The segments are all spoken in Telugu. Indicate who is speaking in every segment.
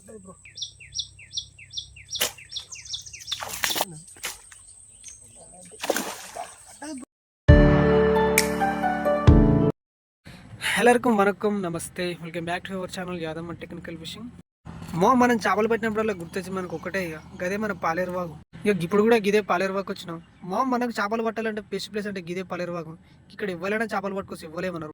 Speaker 1: బ్రో ಎಲ್ಲರಿಗೂ వనకం నమస్తే welcome back to our channel Yadamma technical fishing. మనం చేపలు పట్టినప్పుడల్లా గుర్తొచ్చి మనకు ఒకటే ఇక గదే మన పాలేరువాగు. ఇక ఇప్పుడు కూడా గిదే పాలేరువాగు వచ్చినాం. మనకు చేపలు పట్టాలంటే బెస్ట్ ప్లేస్ అంటే గిదే పాలేరువాగు. ఇక్కడ ఇవ్వలేనా చేపలు పట్టుకొచ్చి ఇవ్వలేమన్నారు.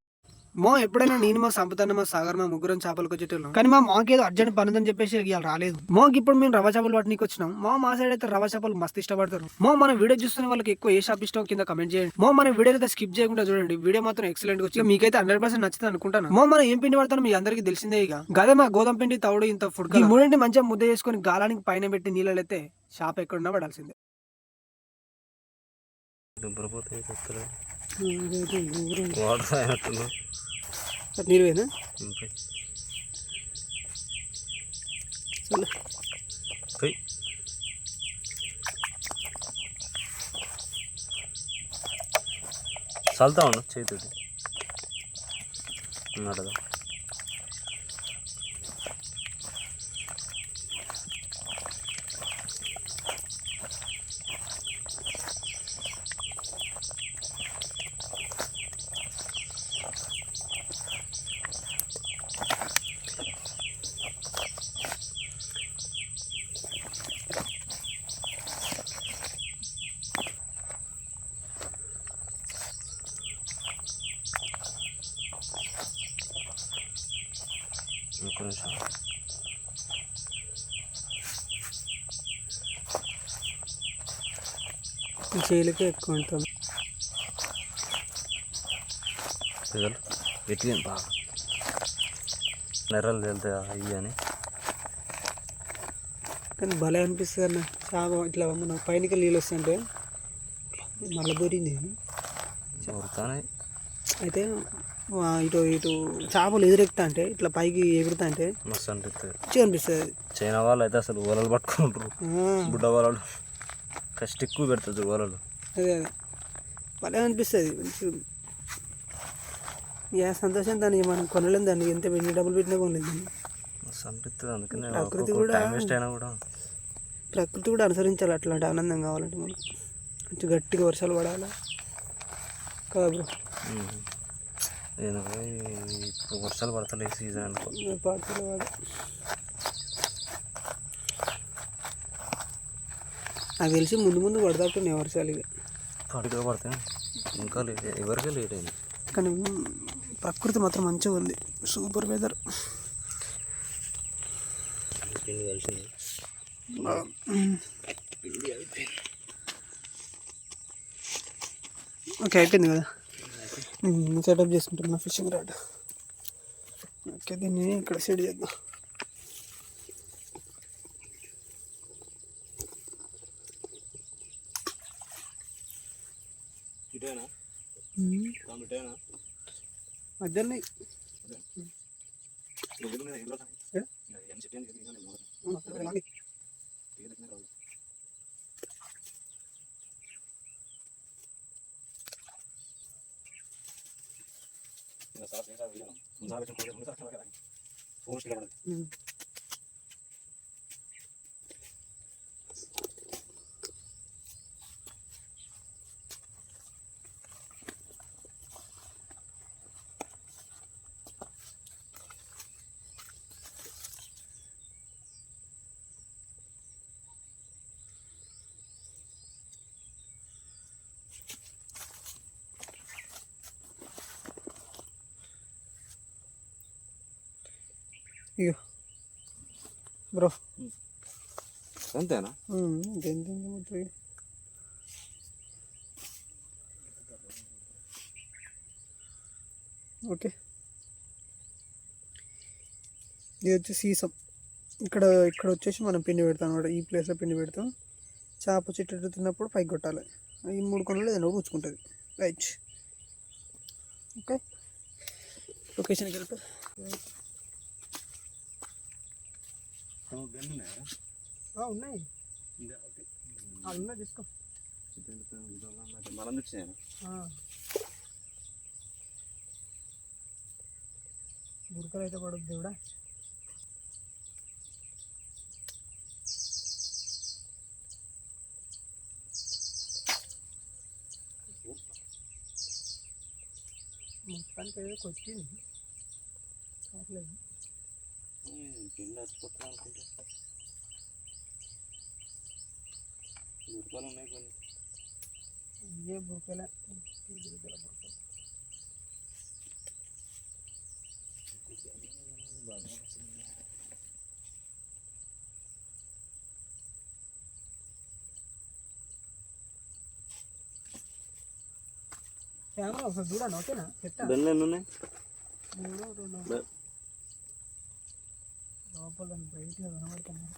Speaker 1: ఎప్పుడైనా నేను మా సంపదాన్ని మా సాగర్ మా ముగ్గురం చేపలకు వచ్చేటోళ్ళం. కానీ మాకేదో అర్జెంట్ పని ఉందని చెప్పేసి ఇవాళ రాలేదు. ఇప్పుడు మేము రవ్వ చేపలు పట్టడానికి వచ్చినాం. మా సైడ్ అయితే రవ్వ చేపలు మస్తు ఇష్టపడతారు. మన వీడియో చూస్తున్న వాళ్ళకి ఎక్కువ ఏ షాప్ ఇష్టం కింద కమెంట్ చేయండి. మన వీడియో అయితే స్కిప్ చేయకుండా చూడండి. వీడియో మాత్రం ఎక్సలెంట్ వచ్చి మీకైతే 100% నచ్చుతుంది అనుకుంటాను. మనం ఏం పిండి పడతాను మీ అందరికీ తెలిసిందే. ఇక గదే మా గోధుమ పిండి తౌడు ఇంత ఫుడ్ ఈ మూడింటి మంచిగా ముద్ద చేసుకుని గాలానికి పైన పెట్టి నీళ్ళు అయితే షాప్ ఎక్కడున్నా పడాల్సిందే. నీరువేనా
Speaker 2: చల్తా ఉండు చేతుడు ఉన్నదా ఒక్క నిమిషం.
Speaker 1: చేయలకే ఎక్కువ ఉంటుంది.
Speaker 2: ఎట్లా బాగా నెర్రలు వెళ్తాయి అవి అని
Speaker 1: కానీ భలే అనిపిస్తుంది అన్న. చాలా ఇట్లా మన పైనకి నీళ్ళు వస్తుంటే మళ్ళీ బోరింది అయితే ఇటు ఇటు చేపలు ఎదురెక్తా అంటే ఇట్లా పైకి ఎగురుతా అంటే
Speaker 2: మస్తు అనిపిస్తుంది,
Speaker 1: మంచిగా అనిపిస్తుంది.
Speaker 2: చైనా వాళ్ళు అయితే అసలు వలలు పట్టుకుంటారు, బుడ్డ వలలు కష్ట ఎక్కువ పెడుతుంది వలలు.
Speaker 1: అదే అదే భలే అనిపిస్తుంది మంచిగా. ఇక సంతోషం దాన్ని మనం కొనలేము, దాన్ని ఎంత ఎన్ని డబ్బులు పెట్టినా కొనలేదు దాన్ని.
Speaker 2: మస్తు అనిపిస్తుంది. అందుకని
Speaker 1: ప్రకృతి కూడా
Speaker 2: వేస్ట్ అయినా కూడా
Speaker 1: ప్రకృతి కూడా అనుసరించాలి. అట్లాంటి ఆనందం కావాలంటే మనకు మంచి గట్టిగా వర్షాలు పడాలి కదా బ్రో.
Speaker 2: ఇప్పుడు వర్షాలు పడతలేదు సీజన్ అనుకో,
Speaker 1: పడతలేదు. నాకు తెలిసి ముందు ముందు పడతాయి వర్షాలు. ఇక
Speaker 2: పడిగా పడతాయి, ఇంకా లేట్, ఎవరికే లేట్ అయింది.
Speaker 1: కానీ ప్రకృతి మాత్రం మంచిగా ఉంది, సూపర్ వెదర్.
Speaker 2: కలిసింది
Speaker 1: ఓకే అయిపోయింది కదా. సెటప్ చేసుకుంటున్నా ఫిషింగ్ రాడ్. ఓకే దీన్ని ఇక్కడ సెట్ చేద్దాం. మధ్యలో ఇగో బ్రో
Speaker 2: అంతేనా?
Speaker 1: ఓకే ఇది వచ్చి సీసం. ఇక్కడ వచ్చేసి మనం పిండి పెడతాం అనమాట. ఈ ప్లేస్లో పిండి పెడతాం. చేప చెట్టు తిన్నప్పుడు పైకి కొట్టాలి. ఈ 3 కొనలు ఏదైనా ఊచుకుంటుంది. Right okay. లొకేషన్కి వెళ్తా. ఉన్నాయి ఉన్నాయి తీసుకో. గురకలు అయితే పడుద్ది కూడా. మొత్తానికి ఏదో వచ్చింది కావట్లేదు.
Speaker 2: కింద వచ్చిపోతున్నా అనుకుంటే గుర్తాలు ఉన్నాయి కొన్ని
Speaker 1: ఇవే బురకలే కెమెరా ఒకసారి చూడండి. ఓకేనా? చెప్తా
Speaker 2: బెన్లు ఎన్ని ఉన్నాయి?
Speaker 1: 3 2 లోపల బయటగా కనబడుతున్నాయి.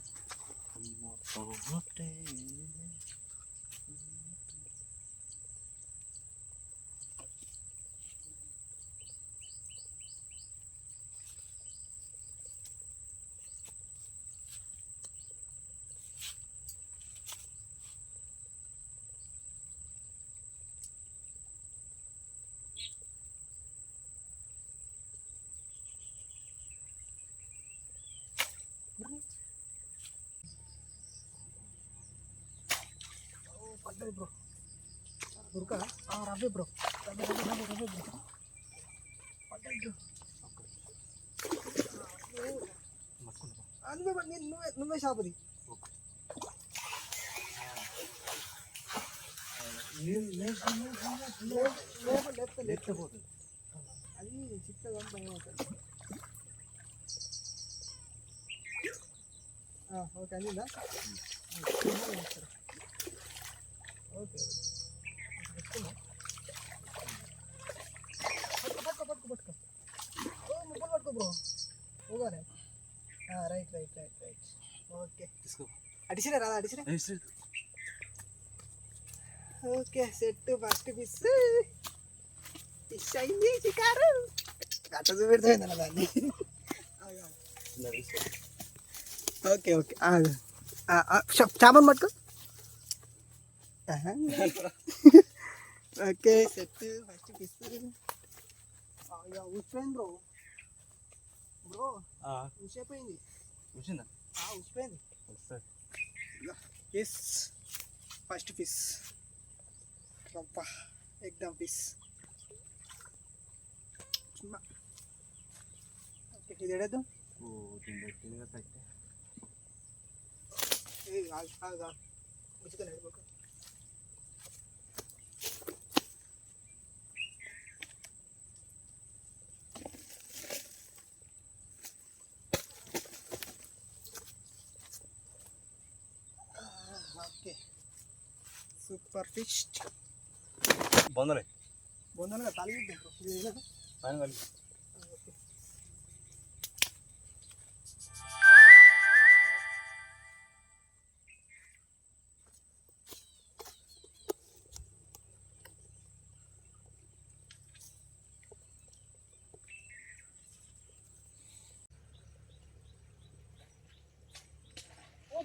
Speaker 1: పడ్డది బ్రో బురక. రవ్వే బ్రో, రవ్వే బ్రో పడ్డది బ్రో. నువ్వే షాపుది. లేకపోతుంది అది చిక్కగా భయం అవుతుంది. ఓకే అందిందా? ఓకే పట్టుకో ముక్కలు పట్టుకో బ్రో. ఓగానే right right right right. Okay
Speaker 2: తీసుకో.
Speaker 1: అడిసినా రాదా? అడిసినా okay. Set first fish fish అయింది. చికారు గట్ట చూపెడుతుంది దాన్ని. ఓకే ఓకే చేపను పట్టుకో. Okay set first fish. ఉసిపోయింది బ్రో. బ్రో ఉసిపోయింది.
Speaker 2: వచ్చిందా?
Speaker 1: ఉసిపోయింది. Yes first fish. రవ్వ ఎగ్దమ్ ఫిష్. ఓకే ఇది ఎడేద్దాం. Okay super fish.
Speaker 2: బొందలే
Speaker 1: బొందలుగా తలిగిద్దాం.
Speaker 2: పైన కలిపి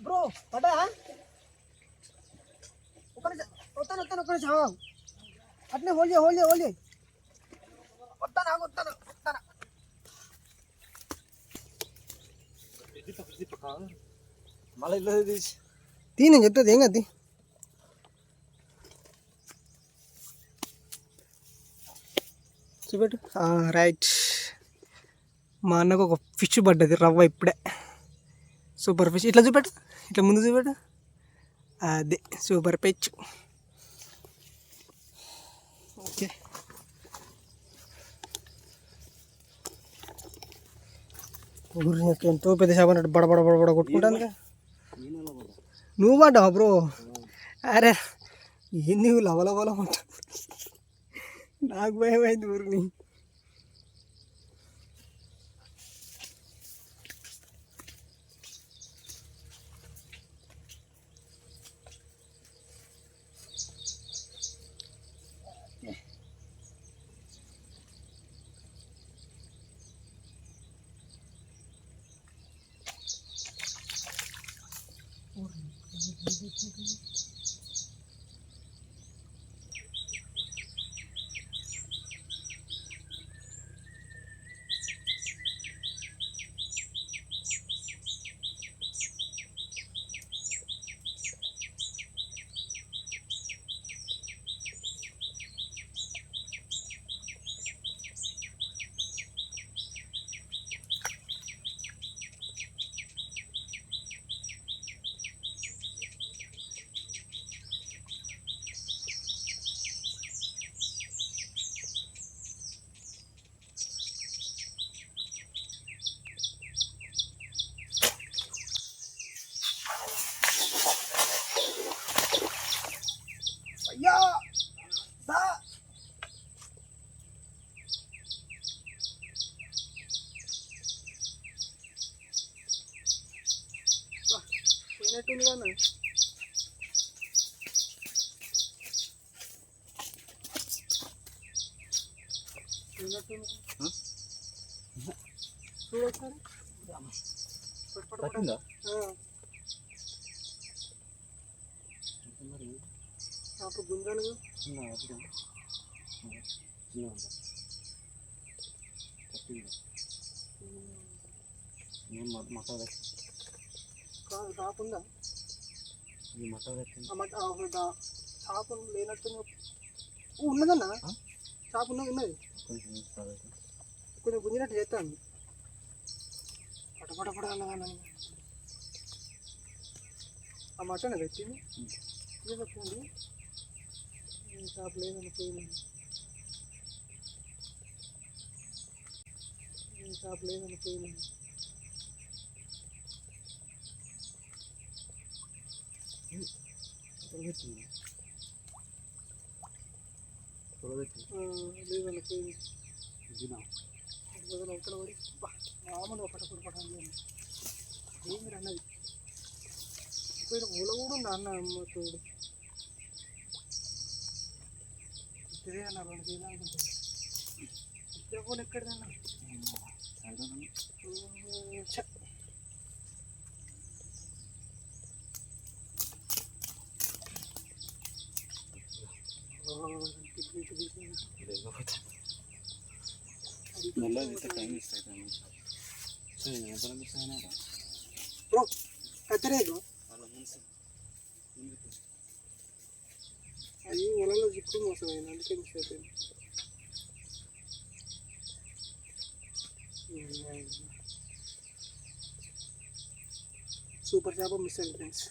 Speaker 1: బ్రో పడ్డా. వస్తాను అట్నే హోల్డ్ చేయి. వస్తాను.
Speaker 2: మళ్ళీ ఇల్లు తీసి
Speaker 1: నేను చెప్తుంది ఏం కదా. చూపెట్టు. రైట్. మా అన్నకు ఒక ఫిష్ పడ్డది రవ్వ ఇప్పుడే. Super fish. ఇట్లా చూపెట్టు, ఇట్లా ముందు చూపెట్టు. అదే సూపర్ ఫిష్. ఓకే ఎంతో పెద్ద చేప అన్నట్టు బడబడ కొట్టుకుంటాను. నువ్వు పడ్డావా బ్రో? అరే ఏం నువ్వు లవలవల ఉంటా. నాకు భయం అయింది ఊరిని. పోయినట్టుంది కదా. చూడొకసారి గుంజాలు కాకుండా షాపు లేనట్టు ఉన్నదన్నా. షాపు ఉన్నది కొంచెం గుంజినట్టు చేస్తాను. పటపట అన్నదన్న ఆ మటన్ పెట్టింది చెప్పింది. షాపు లేదని పోయింది. షాపు లేదని పోయింది. లేదని పోయింది. ఒకటి పడి మామూలుగా పటపడపడాలి ఏమి అన్నది. ఇక్కడ ఊళ్ళో కూడా ఉంది అన్న. అమ్మ తోడు ఇదే అన్న 2 కేజీలు అనుకుంటుంది. ఇద్దరు ఫోన్ ఎక్కడిదన్నా. కత్తరేదు అది పొలంలో జిప్పు మోసమైంది, అందుకే మిస్ అయిపోయింది. సూపర్ చేప మిస్ అయింది ఫ్రెండ్స్.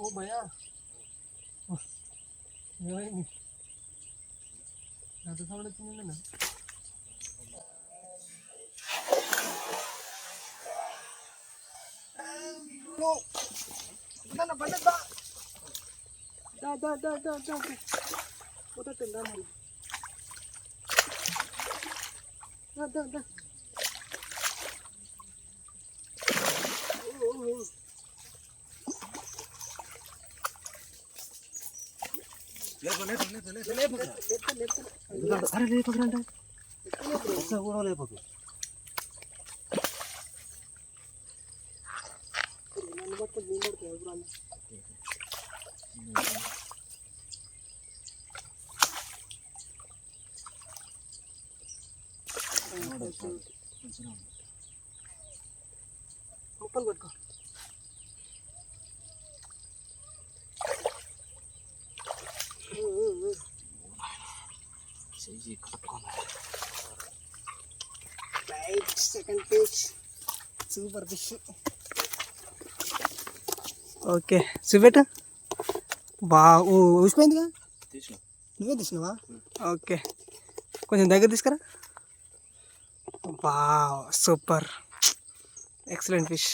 Speaker 1: ఓ భయా ఏమైంది? ఎంత సౌండ్ వచ్చింది? పోతుందా మరి?
Speaker 2: అరే లేపకండి కూడా లేపకు.
Speaker 1: నన్ను పట్టుకొని నేను పడుతుంది ఎప్పుడు ముక్కలు పట్టుకో. Second fish, super fish. Okay చూపెట్ట. బా ఊసిపోయిందిగా, నువ్వే తీసినావా? ఓకే కొంచెం దగ్గర తీసుకురా. బా సూపర్ ఎక్సలెంట్ ఫిష్.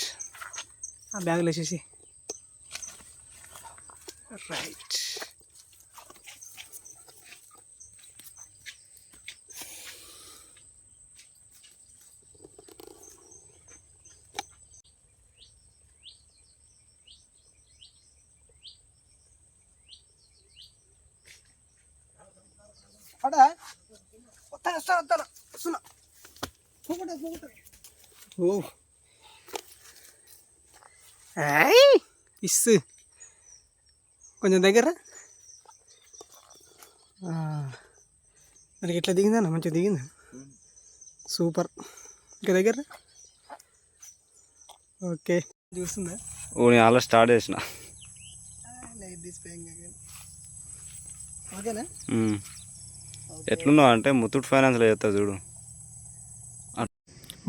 Speaker 1: ఆ బ్యాగ్లో వేసేసి రైట్. అడా వస్తాను వస్తున్నా. ఓ ఇస్ కొంచెం దగ్గర. మనకి ఎట్లా దిగిందా? మంచిగా దిగిందా? సూపర్. ఇంకా దగ్గర. ఓకే చూస్తుందా?
Speaker 2: ఓ నేను అలా స్టార్ట్ చేసిన.
Speaker 1: ఓకేనా?
Speaker 2: ఎట్లున్నావు అంటే ముత్తూట్ ఫైనాన్స్లో చేస్తా చూడు.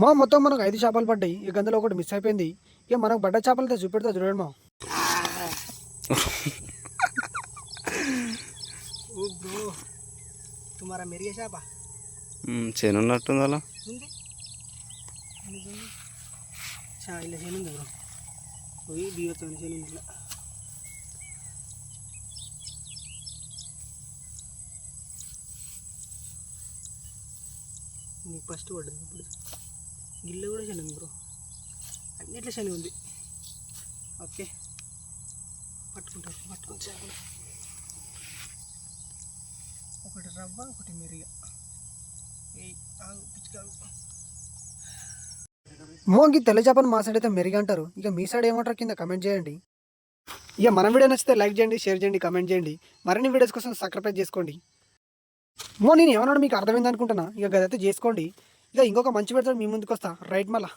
Speaker 1: మా మొత్తం మనకు 5 చేపలు పడ్డాయి. ఇక అందులో ఒకటి మిస్ అయిపోయింది. ఇక మనకు పడ్డ చేపలతో చూపెడతా చూడండి మా. ఓ బ్రో తుమారా మెరిగే చేప
Speaker 2: చేనున్నట్టుంది అలా
Speaker 1: ఉంది. ఇలా చేను ఉంది బ్రో. పోయి బియ్యతో చేను ఇట్లా. నీకు ఫస్ట్ పడ్డది ఇప్పుడు. గిల్ల కూడా శని ఉంది బ్రో. అన్నిట్లో శని ఉంది. ఓకే పట్టుకుంటాను చేపలు. ఒకటి రవ్వ ఒకటి మెరిగా. మోంగి తెల్ల చేపను మా సైడ్ అయితే మెరిగా అంటారు. ఇక మీ సైడ్ ఏమంటారు కింద కమెంట్ చేయండి. ఇక మన వీడియో నచ్చితే లైక్ చేయండి, షేర్ చేయండి, కమెంట్ చేయండి. మరిన్ని వీడియోస్ కోసం సబ్స్క్రైబ్ చేసుకోండి. నేను ఏమన్నాడు మీకు అర్థమైంది అనుకుంటున్నా. ఇక గదైతే చేసుకోండి. ఇక ఇంకొక మంచి పెడతాడు మీ ముందుకు వస్తా రైట్ మళ్ళా.